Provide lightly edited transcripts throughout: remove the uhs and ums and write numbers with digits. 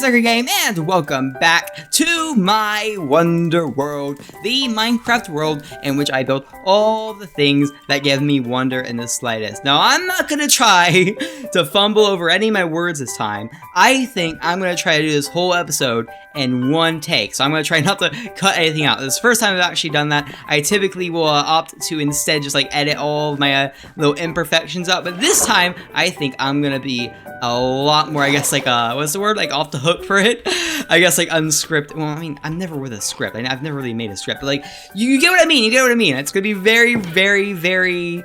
Sucker Game, and welcome back to my wonder world, the Minecraft world in which I built all the things that give me wonder in the slightest. Now, I'm not gonna try to fumble over any of my words this time. I think I'm gonna try to do this whole episode in one take, so I'm gonna try not to cut anything out. This is the first time I've actually done that. I typically will opt to instead just like edit all of my little imperfections out, but this time I think I'm gonna be a lot more, I guess, like what's the word, like off the hook for it. I guess like unscripted. Well, I mean, I'm never with a script. I've never really made a script, but like you get what I mean. You get what I mean. It's gonna be very, very, very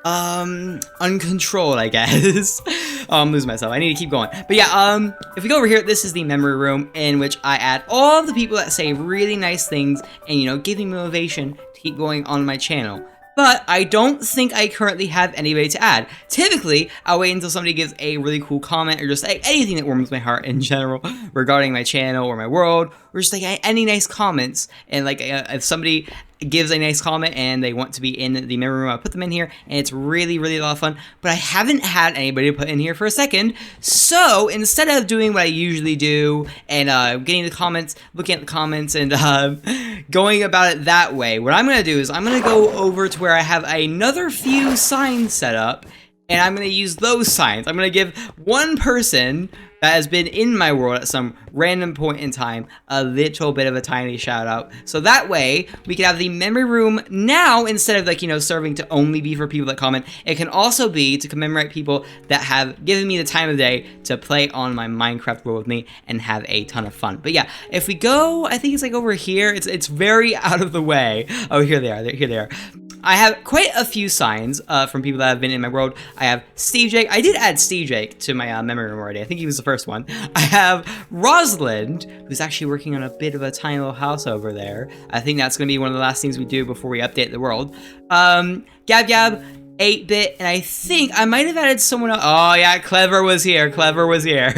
uncontrolled, I guess. I'm losing myself. I need to keep going. But yeah, if we go over here, this is the memory room in which I add all of the people that say really nice things and, you know, give me motivation to keep going on my channel. But I don't think I currently have anybody to add. Typically, I'll wait until somebody gives a really cool comment or just like anything that warms my heart in general regarding my channel or my world, or just like any nice comments. And like if somebody gives a nice comment and they want to be in the memory room, I'll put them in here, and it's really, really a lot of fun. But I haven't had anybody to put in here for a second, so instead of doing what I usually do and getting the comments, looking at the comments, and going about it that way, what I'm gonna do is I'm gonna go over to where I have another few signs set up, and I'm gonna use those signs. I'm gonna give one person that has been in my world at some random point in time a little bit of a tiny shout out. So that way, we can have the memory room now, instead of like, you know, serving to only be for people that comment, it can also be to commemorate people that have given me the time of day to play on my Minecraft world with me and have a ton of fun. But yeah, if we go, I think it's like over here, it's very out of the way. Oh, here they are, here they are. I have quite a few signs from people that have been in my world. I have Steve Jake. I did add Steve Jake to my memory room already. I think he was the first one. I have Rosalind, who's actually working on a bit of a tiny little house over there. I think that's going to be one of the last things we do before we update the world. Gab Gab, 8-bit, and I think I might have added someone else. Oh yeah, Clever was here. Clever was here.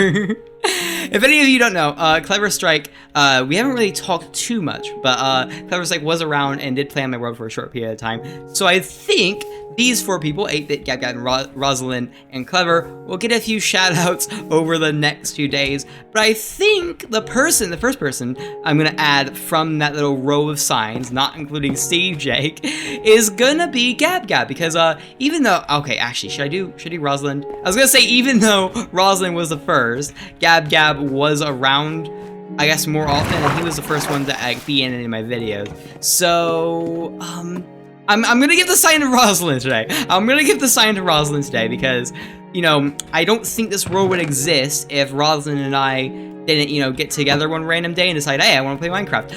If any of you don't know, Clever Strike, we haven't really talked too much, but Clever Strike was around and did play on my world for a short period of time. So I think these 4 people, 8-bit, Gab Gab, and Rosalind, and Clever, will get a few shout-outs over the next few days. But I think the first person I'm going to add from that little row of signs, not including Steve Jake, is going to be Gab Gab. Because even though, okay, actually, should I do Rosalind? I was going to say, even though Rosalind was the first, Gab Gab was around, I guess, more often, and he was the first one to be in any of my videos. So, I'm gonna give the sign to Rosalind today. I'm gonna give the sign to Rosalind today because, you know, I don't think this world would exist if Rosalind and I didn't, you know, get together one random day and decide, hey, I want to play Minecraft.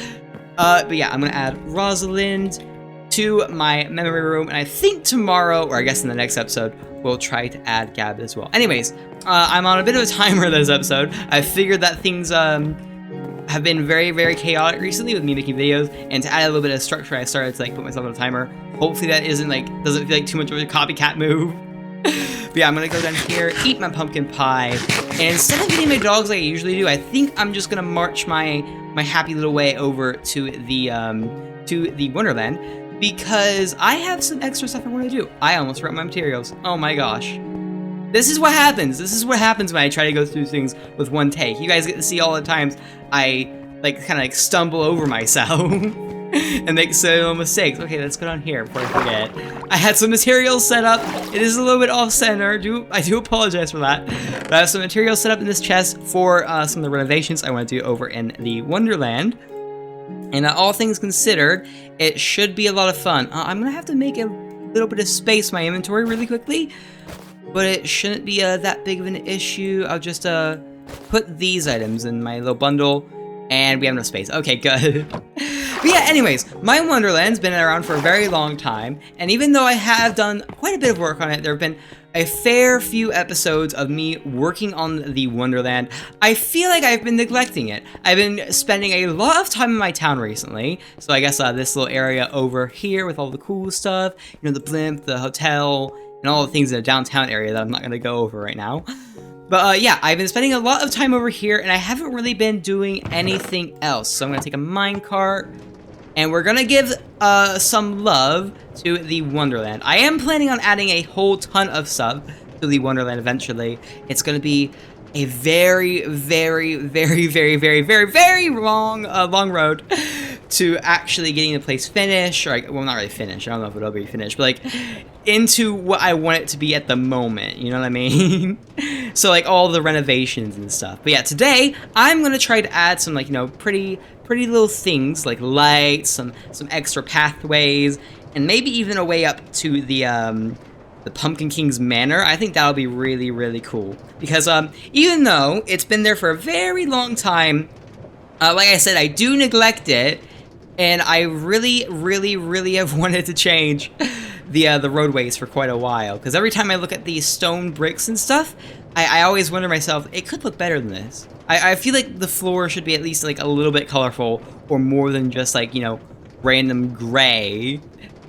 But yeah, I'm gonna add Rosalind to my memory room, and I think tomorrow, or I guess in the next episode, we'll try to add Gab as well. Anyways, I'm on a bit of a timer this episode. I figured that things have been very, very chaotic recently with me making videos, and to add a little bit of structure, I started to like put myself on a timer. Hopefully that isn't like, doesn't feel like too much of a copycat move. But yeah, I'm gonna go down here, eat my pumpkin pie, and instead of eating my dogs like I usually do, I think I'm just gonna march my happy little way over to the Wonderland, because I have some extra stuff I want to do. I almost forgot my materials. Oh my gosh. This is what happens. This is what happens when I try to go through things with one take. You guys get to see all the times I like kind of like stumble over myself and make some mistakes. Okay, let's go down here before I forget. I had some materials set up. It is a little bit off center. I do apologize for that. But I have some materials set up in this chest for some of the renovations I want to do over in the Wonderland. And all things considered, it should be a lot of fun. I'm gonna have to make a little bit of space in my inventory really quickly, but it shouldn't be that big of an issue. I'll just put these items in my little bundle, and we have no space. Okay, good. But yeah, anyways, my Wonderland's been around for a very long time, and even though I have done quite a bit of work on it, there have been a fair few episodes of me working on the Wonderland, I feel like I've been neglecting it. I've been spending a lot of time in my town recently, so I guess this little area over here with all the cool stuff, you know, the blimp, the hotel, and all the things in the downtown area that I'm not going to go over right now. But yeah, I've been spending a lot of time over here, and I haven't really been doing anything else. So I'm going to take a minecart, and we're going to give some love to the Wonderland. I am planning on adding a whole ton of stuff to the Wonderland eventually. It's going to be a very, very, very, very, very, very, very long road to actually getting the place finished, or like, well, not really finished. I don't know if it'll be finished, but like into what I want it to be at the moment. You know what I mean? So like all the renovations and stuff. But yeah, today I'm gonna try to add some like, you know, pretty little things like lights, some extra pathways, and maybe even a way up to the Pumpkin King's Manor. I think that'll be really, really cool. Because even though it's been there for a very long time, like I said, I do neglect it, and I really, really, really have wanted to change the roadways for quite a while. Because every time I look at these stone bricks and stuff, I always wonder myself, it could look better than this. I feel like the floor should be at least like a little bit colorful, or more than just like, you know, random gray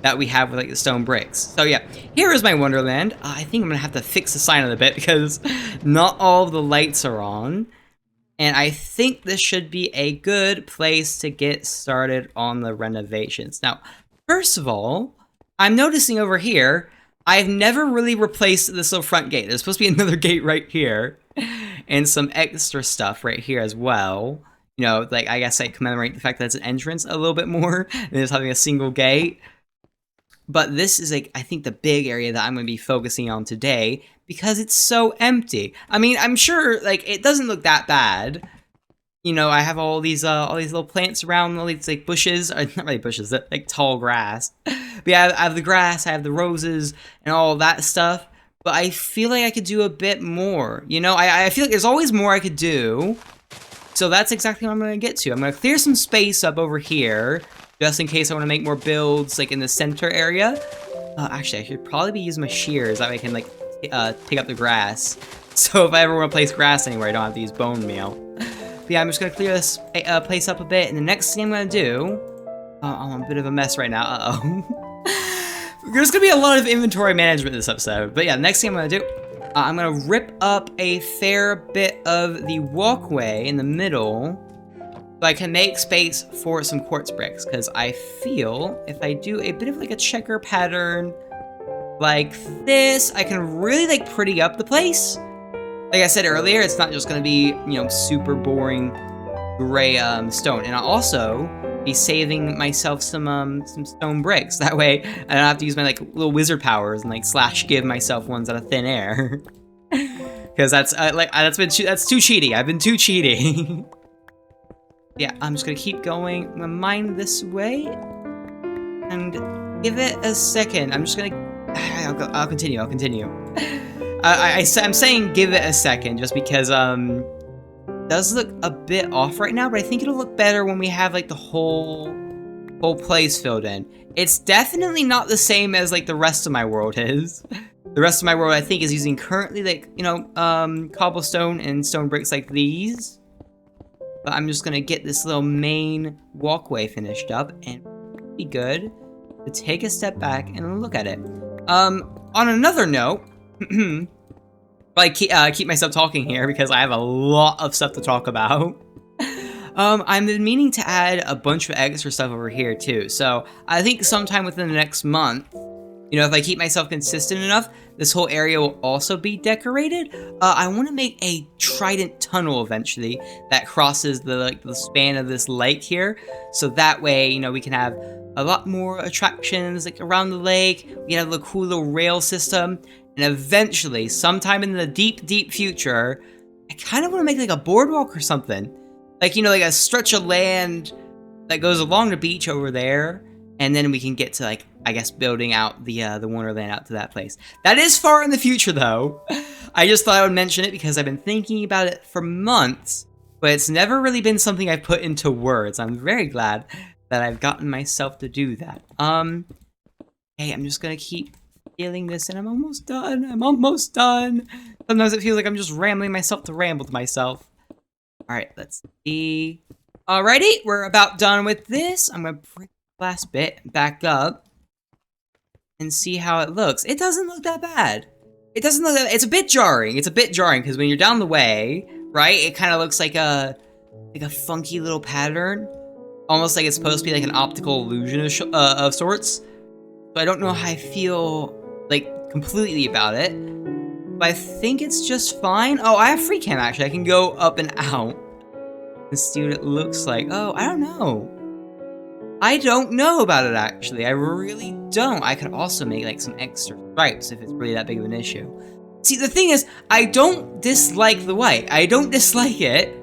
that we have with like the stone bricks. So yeah, here is my Wonderland. I think I'm gonna have to fix the sign a bit because not all of the lights are on. And I think this should be a good place to get started on the renovations. Now, first of all, I'm noticing over here, I've never really replaced this little front gate. There's supposed to be another gate right here, and some extra stuff right here as well. You know, like, I guess I commemorate the fact that it's an entrance a little bit more than just having a single gate. But this is, like, I think the big area that I'm going to be focusing on today because it's so empty. I mean, I'm sure, like, it doesn't look that bad. You know, I have all these little plants around, all these, like, bushes. Or, not really bushes, like, tall grass. But yeah, I have the grass, I have the roses, and all that stuff. But I feel like I could do a bit more. You know, I feel like there's always more I could do. So that's exactly what I'm going to get to. I'm going to clear some space up over here, just in case I want to make more builds, like, in the center area. Actually, I should probably be using my shears. That way I can, like, pick up the grass. So if I ever want to place grass anywhere, I don't have to use bone meal. But yeah, I'm just going to clear this place up a bit. And the next thing I'm going to do... I'm a bit of a mess right now. Uh-oh. There's going to be a lot of inventory management in this episode. But yeah, the next thing I'm going to do... I'm going to rip up a fair bit of the walkway in the middle... so I can make space for some quartz bricks, because I feel if I do a bit of like a checker pattern like this, I can really like pretty up the place. Like I said earlier, it's not just going to be, you know, super boring gray stone. And I'll also be saving myself some stone bricks. That way I don't have to use my like little wizard powers and like slash give myself ones out of thin air. Because that's that's too cheaty. I've been too cheaty. Yeah, I'm just gonna keep going. I'm gonna mine this way, and give it a second. I'm just gonna. I'll continue. I'll continue. I'm saying give it a second just because it does look a bit off right now, but I think it'll look better when we have like the whole place filled in. It's definitely not the same as like the rest of my world is. The rest of my world, I think, is using currently like, you know, cobblestone and stone bricks like these. But I'm just gonna get this little main walkway finished up, and be good to take a step back and look at it. On another note, I keep myself talking here because I have a lot of stuff to talk about. I've been meaning to add a bunch of extra stuff over here too. So I think sometime within the next month, you know, if I keep myself consistent enough, this whole area will also be decorated. I want to make a trident tunnel eventually that crosses the span of this lake here. So that way, you know, we can have a lot more attractions like around the lake. We can have a cool little rail system. And eventually, sometime in the deep, deep future, I kind of want to make like a boardwalk or something. Like, you know, like a stretch of land that goes along the beach over there. And then we can get to, like, I guess, building out the Wonderland out to that place. That is far in the future, though. I just thought I would mention it because I've been thinking about it for months, but it's never really been something I've put into words. I'm very glad that I've gotten myself to do that. Hey, I'm just gonna keep feeling this, and I'm almost done. I'm almost done. Sometimes it feels like I'm just rambling myself to ramble to myself. All right, let's see. Alrighty, we're about done with this. I'm gonna bring last bit back up and see how it looks. It doesn't look that bad. It doesn't look that, it's a bit jarring. It's a bit jarring because when you're down the way, right, it kind of looks like a funky little pattern, almost like it's supposed to be like an optical illusion of sorts. So I don't know how I feel like completely about it. But I think it's just fine. Oh, I have free cam actually. I can go up and out and see what it looks like. Oh, I don't know. I don't know about it actually. I really don't. I could also make like some extra stripes if it's really that big of an issue. See, the thing is, I don't dislike the white. I don't dislike it,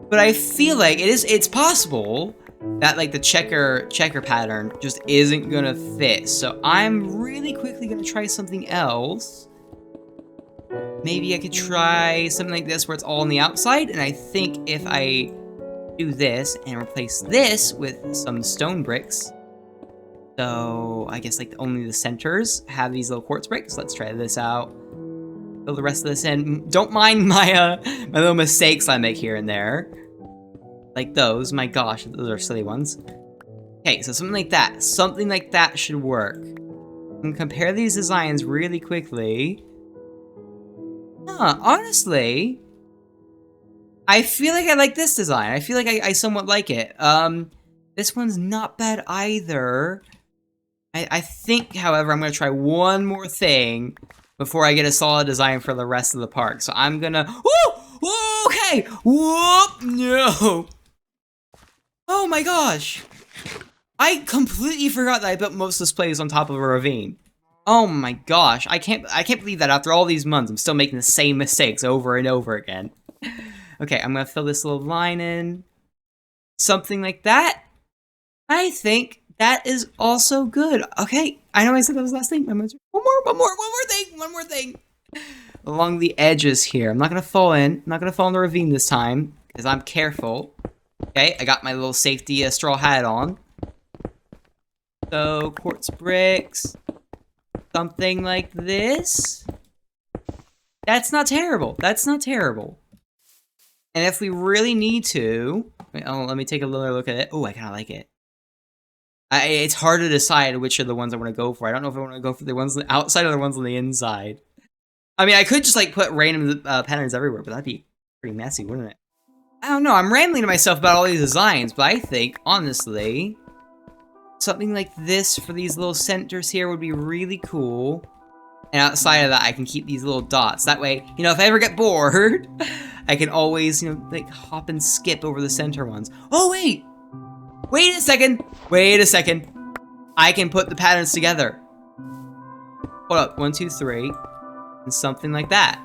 but I feel like it's possible that like the checker pattern just isn't gonna fit. So I'm really quickly gonna try something else. Maybe I could try something like this where it's all on the outside, and I think if I do this and replace this with some stone bricks, so I guess like only the centers have these little quartz bricks. Let's try this out. Fill the rest of this in. Don't mind my my little mistakes I make here and there. Like those. My gosh, those are silly ones. Okay, so something like that. Something like that should work. And compare these designs really quickly. Huh, honestly, I feel like I like this design. I feel like I somewhat like it. This one's not bad either. I think, however, I'm going to try one more thing before I get a solid design for the rest of the park. So I'm gonna... Whoa! Okay! Whoop! No! Oh my gosh! I completely forgot that I built most of this place on top of a ravine. Oh my gosh! I can't believe that after all these months, I'm still making the same mistakes over and over again. Okay, I'm gonna fill this little line in. Something like that. I think that is also good. Okay, I know I said that was the last thing. One more thing. Along the edges here. I'm not gonna fall in. I'm not gonna fall in the ravine this time, because I'm careful. Okay, I got my little safety straw hat on. So, quartz bricks. Something like this. That's not terrible. That's not terrible. And if we really need to... let me take a little look at it. Oh, I kind of like it. It's hard to decide which are the ones I want to go for. I don't know if I want to go for the ones on the outside or the ones on the inside. I mean, I could just, like, put random patterns everywhere, but that'd be pretty messy, wouldn't it? I don't know. I'm rambling to myself about all these designs, but I think, honestly, something like this for these little centers here would be really cool. And outside of that, I can keep these little dots. That way, you know, if I ever get bored, I can always, you know, like, hop and skip over the center ones. Oh, wait! Wait a second! Wait a second! I can put the patterns together. Hold up. 1, 2, 3. And something like that.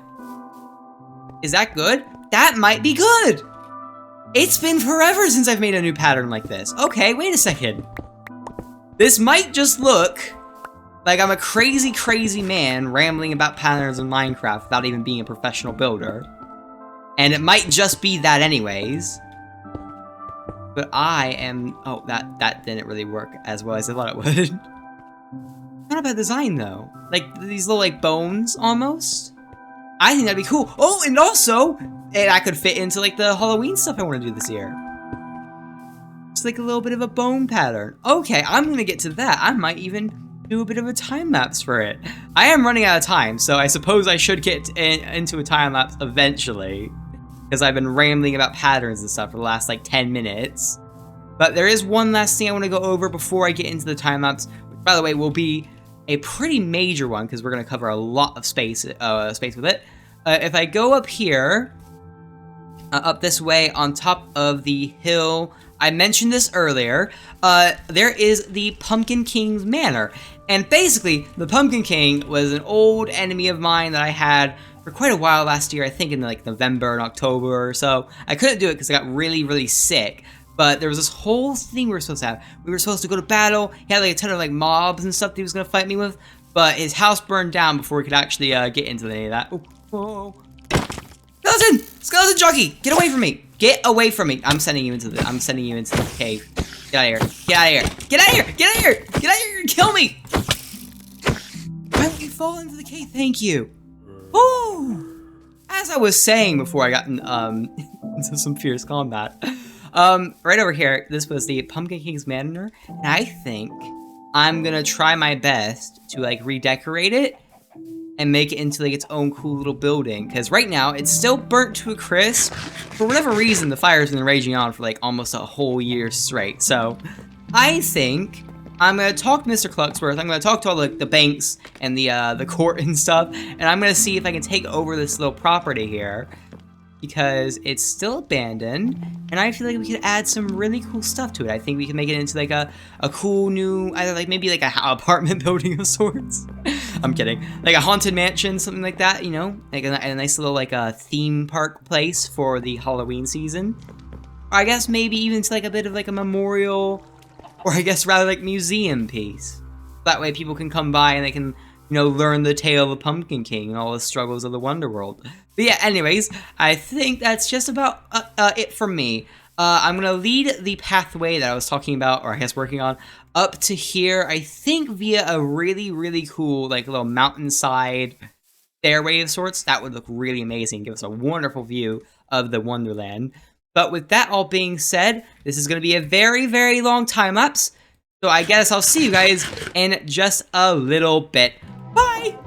Is that good? That might be good! It's been forever since I've made a new pattern like this. Okay, wait a second. This might just look like I'm a crazy, crazy man rambling about patterns in Minecraft without even being a professional builder. And it might just be that anyways. But I am... Oh, that didn't really work as well as I thought it would. Not a bad design, though. Like, these little, like, bones, almost. I think that'd be cool. Oh, and also, I could fit into, like, the Halloween stuff I want to do this year. It's like a little bit of a bone pattern. Okay, I'm gonna get to that. I might even do a bit of a time-lapse for it. I am running out of time, so I suppose I should get into a time-lapse eventually. Because I've been rambling about patterns and stuff for the last, like, 10 minutes. But there is one last thing I want to go over before I get into the time-lapse, which, by the way, will be a pretty major one, because we're going to cover a lot of space with it. If I go up here, up this way on top of the hill, I mentioned this earlier, there is the Pumpkin King's Manor. And basically, the Pumpkin King was an old enemy of mine that I had for quite a while last year, I think in like November and October or so. I couldn't do it because I got really, really sick. But there was this whole thing we were supposed to have. We were supposed to go to battle. He had like a ton of like mobs and stuff that he was going to fight me with. But his house burned down before we could actually get into any of that. Oh. Skeleton! Skeleton jockey! Get away from me! Get away from me! I'm sending you into the cave. Get out of here. Get out of here. Get out of here! Get out of here! Get out of here! You're gonna kill me! Why don't you fall into the cave? Thank you. Oh! As I was saying before I got into some fierce combat. Right over here, this was the Pumpkin King's Manor, and I think I'm gonna try my best to like redecorate it and make it into like its own cool little building. Because right now it's still burnt to a crisp. For whatever reason, the fire's been raging on for like almost a whole year straight. So I think I'm gonna talk to Mr. Clucksworth. I'm gonna talk to all the banks and the court and stuff, and I'm gonna see if I can take over this little property here, because it's still abandoned, and I feel like we could add some really cool stuff to it. I think we can make it into like a cool new, either like maybe like a apartment building of sorts. I'm kidding. Like a haunted mansion, something like that, you know? Like a nice little like a theme park place for the Halloween season. Or I guess maybe even to like a bit of like a memorial, or I guess rather like museum piece. That way people can come by and they can, you know, learn the tale of the Pumpkin King and all the struggles of the Wonderworld. But yeah, anyways, I think that's just about it for me. I'm going to lead the pathway that I was talking about, or I guess working on, up to here, I think via a really, really cool, like, little mountainside stairway of sorts. That would look really amazing, give us a wonderful view of the Wonderland. But with that all being said, this is going to be a very, very long time-lapse, so I guess I'll see you guys in just a little bit. Bye!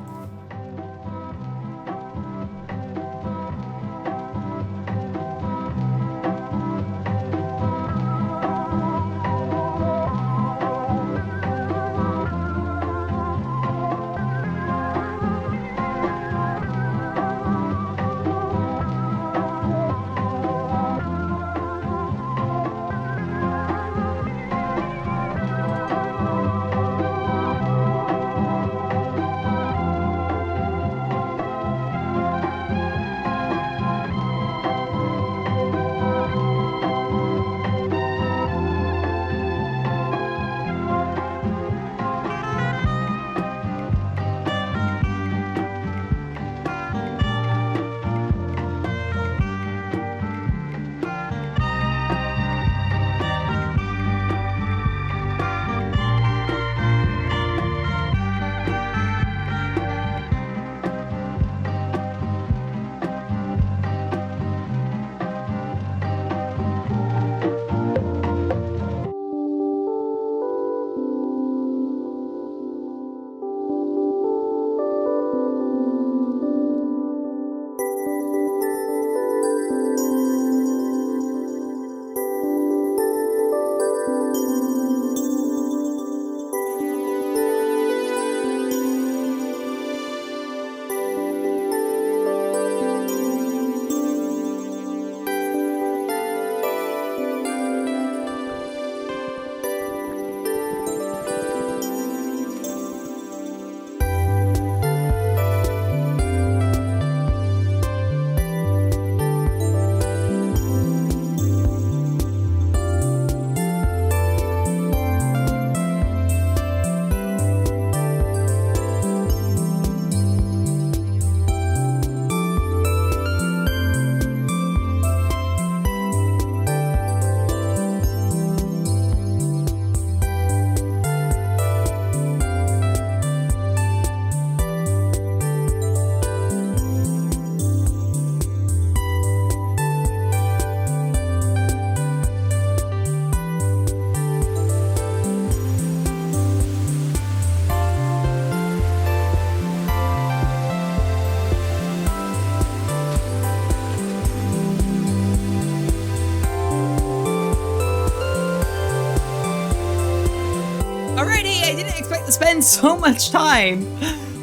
Spend so much time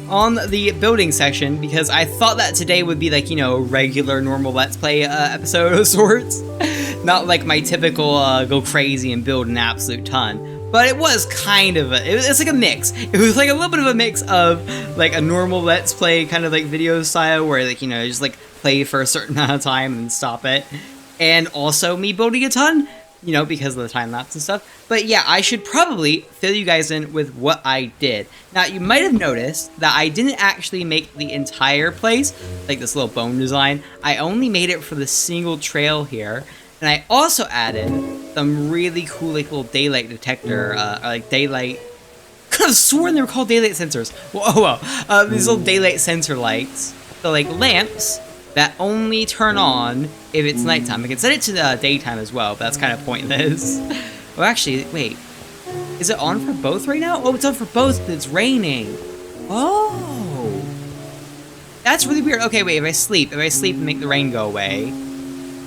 on the building section because I thought that today would be like, you know, a regular normal Let's Play episode of sorts. Not like my typical go crazy and build an absolute ton. But it was kind of it's like a mix. It was like a little bit of a mix of like a normal Let's Play kind of like video style where like, you know, just like play for a certain amount of time and stop it. And also me building a ton, you know, because of the time lapse and stuff. But yeah, I should probably fill you guys in with what I did. Now, you might have noticed that I didn't actually make the entire place, like this little bone design. I only made it for the single trail here. And I also added some really cool, like, little daylight detector, like daylight. I could have sworn they were called daylight sensors. Whoa. These little daylight sensor lights. So, like, lamps that only turn on if it's nighttime. I can set it to the daytime as well, but that's kind of pointless. Oh, actually, wait. Is it on for both right now? Oh, it's on for both, but it's raining. Oh. That's really weird. Okay, wait, if I sleep and make the rain go away,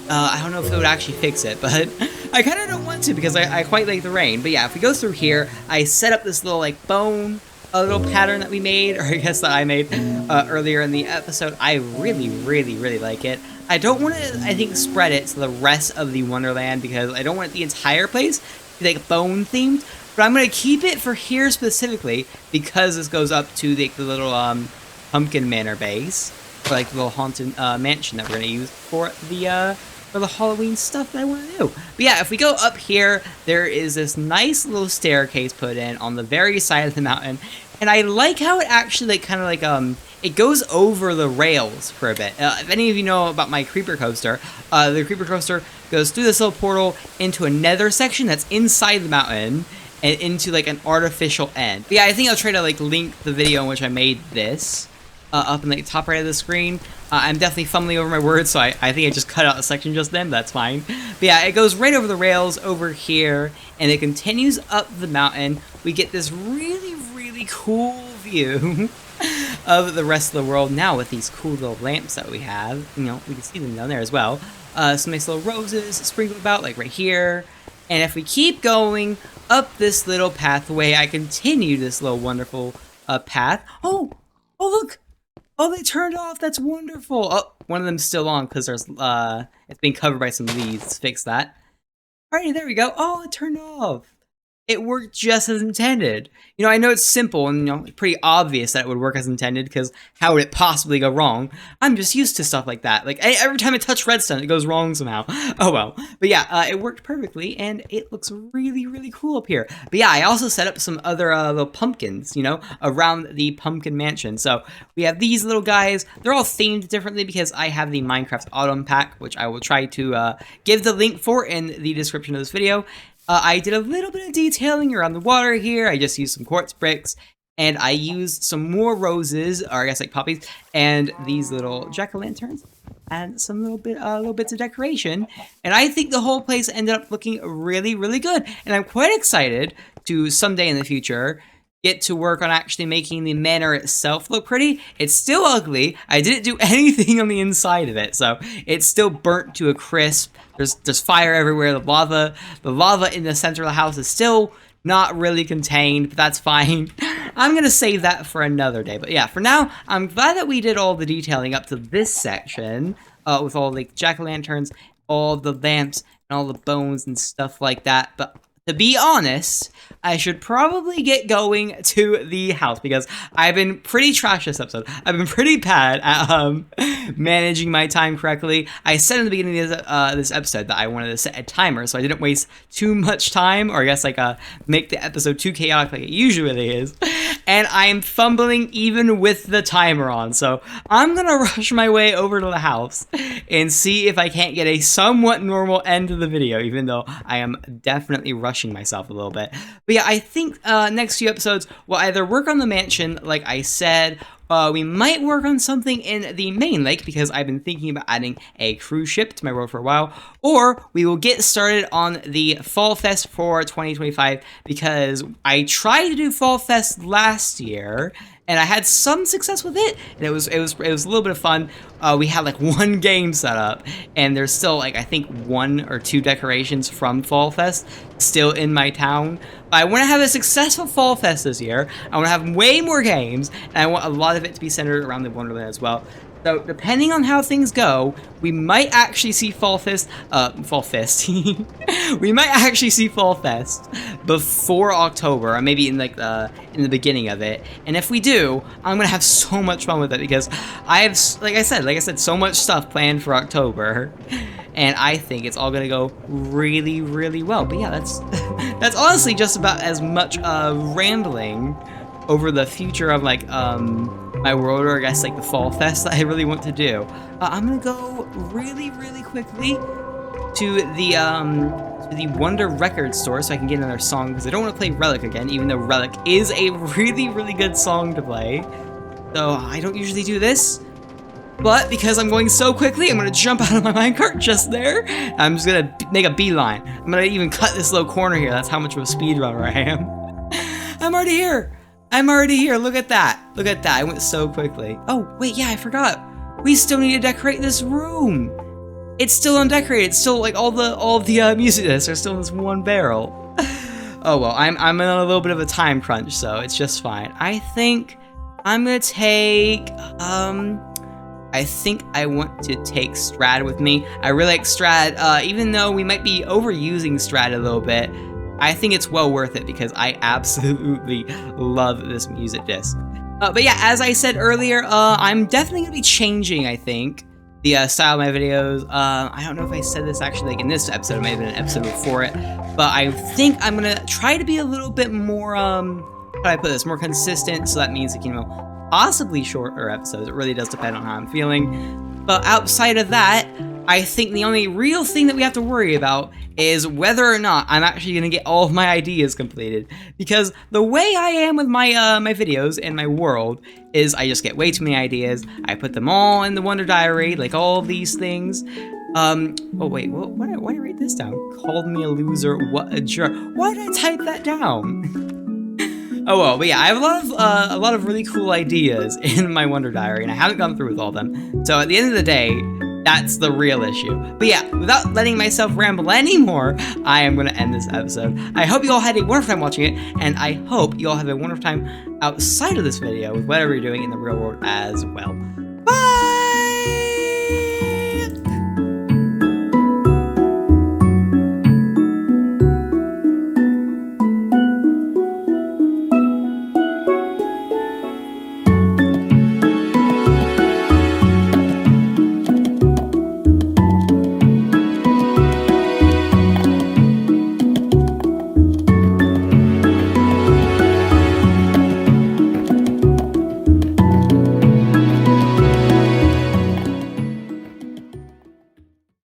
I don't know if it would actually fix it, but I kind of don't want to because I quite like the rain. But yeah, if we go through here, I set up this little like bone, a little pattern that we made, or I guess that I made earlier in the episode. I really, really, really like it. I don't want to, I think, spread it to the rest of the Wonderland because I don't want the entire place to be like bone themed. But I'm going to keep it for here specifically because this goes up to the little pumpkin manor base, or like the little haunted mansion that we're going to use for the Halloween stuff that I want to do. But yeah, if we go up here, there is this nice little staircase put in on the very side of the mountain, and I like how it actually like kind of like it goes over the rails for a bit. If any of you know about my creeper coaster, the creeper coaster goes through this little portal into a nether section that's inside the mountain and into like an artificial end. But yeah, I think I'll try to like link the video in which I made this up in the top right of the screen. I'm definitely fumbling over my words, so I think I just cut out a section just then, but that's fine. But yeah, it goes right over the rails over here, and it continues up the mountain. We get this really, really cool view of the rest of the world now with these cool little lamps that we have. You know, we can see them down there as well. Some nice little roses sprinkled about, like right here. And if we keep going up this little pathway, I continue this little wonderful path. Oh, look! Oh, they turned off. That's wonderful. Oh, one of them's still on because there's it's being covered by some leaves. Let's fix that. Alrighty, there we go. Oh, it turned off. It worked just as intended. You know, I know it's simple and, you know, pretty obvious that it would work as intended because how would it possibly go wrong? I'm just used to stuff like that. Like, every time I touch redstone, it goes wrong somehow. Oh, well. But yeah, it worked perfectly and it looks really, really cool up here. But yeah, I also set up some other little pumpkins, you know, around the pumpkin mansion. So we have these little guys. They're all themed differently because I have the Minecraft Autumn pack, which I will try to give the link for in the description of this video. I did a little bit of detailing around the water here. I just used some quartz bricks, and I used some more roses, or I guess like poppies, and these little jack-o'-lanterns, and some little bits of decoration. And I think the whole place ended up looking really, really good. And I'm quite excited to someday in the future get to work on actually making the manor itself look pretty. It's still ugly. I didn't do anything on the inside of it, so it's still burnt to a crisp. There's fire everywhere. The lava in the center of the house is still not really contained, but that's fine. I'm gonna save that for another day. But yeah, for now, I'm glad that we did all the detailing up to this section with all the jack-o'-lanterns, all the lamps, and all the bones and stuff like that. But to be honest, I should probably get going to the house because I've been pretty trash this episode. I've been pretty bad at managing my time correctly. I said in the beginning of this episode that I wanted to set a timer so I didn't waste too much time, or I guess like make the episode too chaotic like it usually is. And I am fumbling even with the timer on, so I'm gonna rush my way over to the house and see if I can't get a somewhat normal end to the video, even though I am definitely rushing myself a little bit. But yeah, I think next few episodes we'll either work on the mansion, like I said, we might work on something in the main lake because I've been thinking about adding a cruise ship to my world for a while, or we will get started on the Fall Fest for 2025 because I tried to do Fall Fest last year and I had some success with it, and it was a little bit of fun. We had like one game set up, and there's still like I think 1 or 2 decorations from Fall Fest still in my town. But I want to have a successful Fall Fest this year. I want to have way more games, and I want a lot of it to be centered around the Wonderland as well. So depending on how things go, we might actually see Fall Fest. We might actually see Fall Fest before October, or maybe in like in the beginning of it. And if we do, I'm gonna have so much fun with it because I have, like I said, so much stuff planned for October, and I think it's all gonna go really, really well. But yeah, that's honestly just about as much rambling over the future of like my world, or I guess like the Fall Fest that I really want to do. I'm gonna go really, really quickly to the Wonder Record store so I can get another song because I don't want to play Relic again, even though Relic is a really, really good song to play. So I don't usually do this, but because I'm going so quickly, I'm gonna jump out of my minecart just there. I'm just gonna make a beeline. I'm gonna even cut this little corner here. That's how much of a speedrunner I am. I'm already here. I'm already here. Look at that. Look at that. I went so quickly. Oh, wait, yeah, I forgot. We still need to decorate this room. it's still undecorated. It's still like all of the music discs are still in this one barrel. Oh well, I'm in a little bit of a time crunch, so it's just fine. I think I'm gonna take I think I want to take Strad with me. I really like Strad, even though we might be overusing Strad a little bit. I think it's well worth it because I absolutely love this music disc. But yeah, as I said earlier, I'm definitely gonna be changing, I think, the style of my videos. I don't know if I said this actually like in this episode, it might have been an episode before it, but I think I'm gonna try to be a little bit more, how do I put this, more consistent, so that means, like, you know, possibly shorter episodes. It really does depend on how I'm feeling. But outside of that, I think the only real thing that we have to worry about is whether or not I'm actually going to get all of my ideas completed. Because the way I am with my my videos and my world is I just get way too many ideas. I put them all in the Wonder Diary, like all of these things. Oh wait, why did I write this down? Called me a loser, what a jerk. Why did I type that down? Oh well, but yeah, I have a lot of really cool ideas in my Wonder Diary, and I haven't gone through with all of them. So at the end of the day, that's the real issue. But yeah, without letting myself ramble anymore, I am going to end this episode. I hope you all had a wonderful time watching it, and I hope you all have a wonderful time outside of this video with whatever you're doing in the real world as well. Bye!